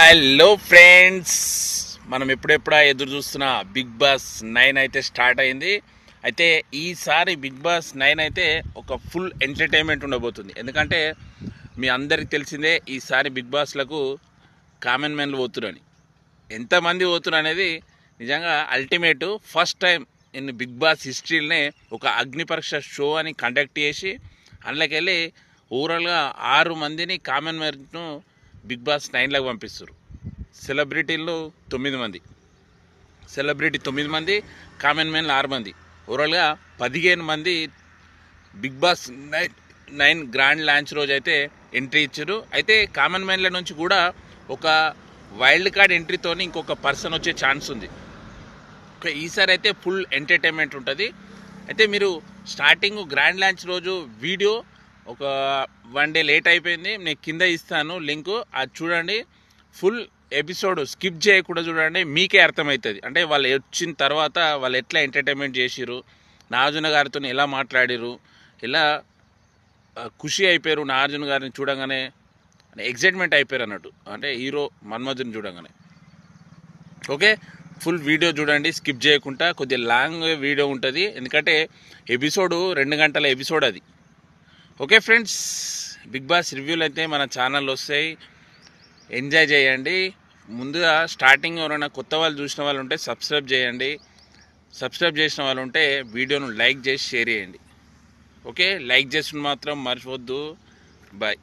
Hello friends, మనం ఎప్పుడెప్పుడా ఎదురు చూస్తున్న బిగ్ బాస్ 9 అయితే స్టార్ట్ అయింది. అయితే ఈసారి బిగ్ బాస్ 9 అయితే ఒక ఫుల్ ఎంటర్టైన్మెంట్ ఉండబోతుంది. ఎందుకంటే మీ అందరికి తెలిసిందే ఈసారి బిగ్ బాస్లకు కామన్ మ్యాన్లు పోతురని. ఎంతమంది పోతురు అనేది నిజంగా ultimate. First time in Bigg Boss హిస్టరీలోనే ఒక అగ్ని పరీక్ష షో అని కండక్ట్ చేసి అందులోకి వెళ్ళి ఓవరాల్గా 6 మందిని కామన్ మ్యాన్ను బిగ్ బాస్ 9లోకి పంపిస్తారు. సెలబ్రిటీలు 9 మంది, 9 మంది, కామన్ మ్యాన్లు 6 మంది, ఓవరాల్గా 15 మంది బిగ్ బాస్ 9 గ్రాండ్ లాంచ్ రోజు అయితే ఎంట్రీ ఇచ్చారు. అయితే కామన్ మ్యాన్ల నుంచి కూడా ఒక వైల్డ్ కార్డ్ ఎంట్రీతో ఇంకొక పర్సన్ వచ్చే ఛాన్స్ ఉంది. ఈసారి అయితే ఫుల్ ఎంటర్టైన్మెంట్ ఉంటుంది. అయితే మీరు స్టార్టింగ్ గ్రాండ్ లాంచ్ రోజు వీడియో ఒక 1 డే లేట్ అయిపోయింది, నేను కింద ఇస్తాను లింకు, అది చూడండి. ఫుల్ ఎపిసోడ్ స్కిప్ చేయకుండా చూడండి, మీకే అర్థమవుతుంది. అంటే వాళ్ళు వచ్చిన తర్వాత వాళ్ళు ఎట్లా ఎంటర్టైన్మెంట్ చేసిరు, నాగార్జున గారితో ఎలా మాట్లాడిరు, ఎలా ఖుషి అయిపోయారు నాగార్జున గారిని చూడగానే, ఎగ్జైట్మెంట్ అయిపోయారు అన్నట్టు, అంటే హీరో మన్మధుని చూడగానే. ఓకే, ఫుల్ వీడియో చూడండి స్కిప్ చేయకుండా. కొద్దిగా లాంగ్ వీడియో ఉంటుంది, ఎందుకంటే ఎపిసోడు 2 గంటల ఎపిసోడ్ అది. ఓకే ఫ్రెండ్స్, బిగ్ బాస్ రివ్యూలు అయితే మన ఛానల్లో వస్తాయి, ఎంజాయ్ చేయండి. ముందుగా స్టార్టింగ్ ఎవరైనా కొత్త వాళ్ళు చూసిన వాళ్ళు ఉంటే సబ్స్క్రైబ్ చేయండి. సబ్స్క్రైబ్ చేసిన వాళ్ళు ఉంటే వీడియోను లైక్ చేసి షేర్ చేయండి. ఓకే, లైక్ చేసిన మాత్రం మర్చిపోద్దు. బాయ్.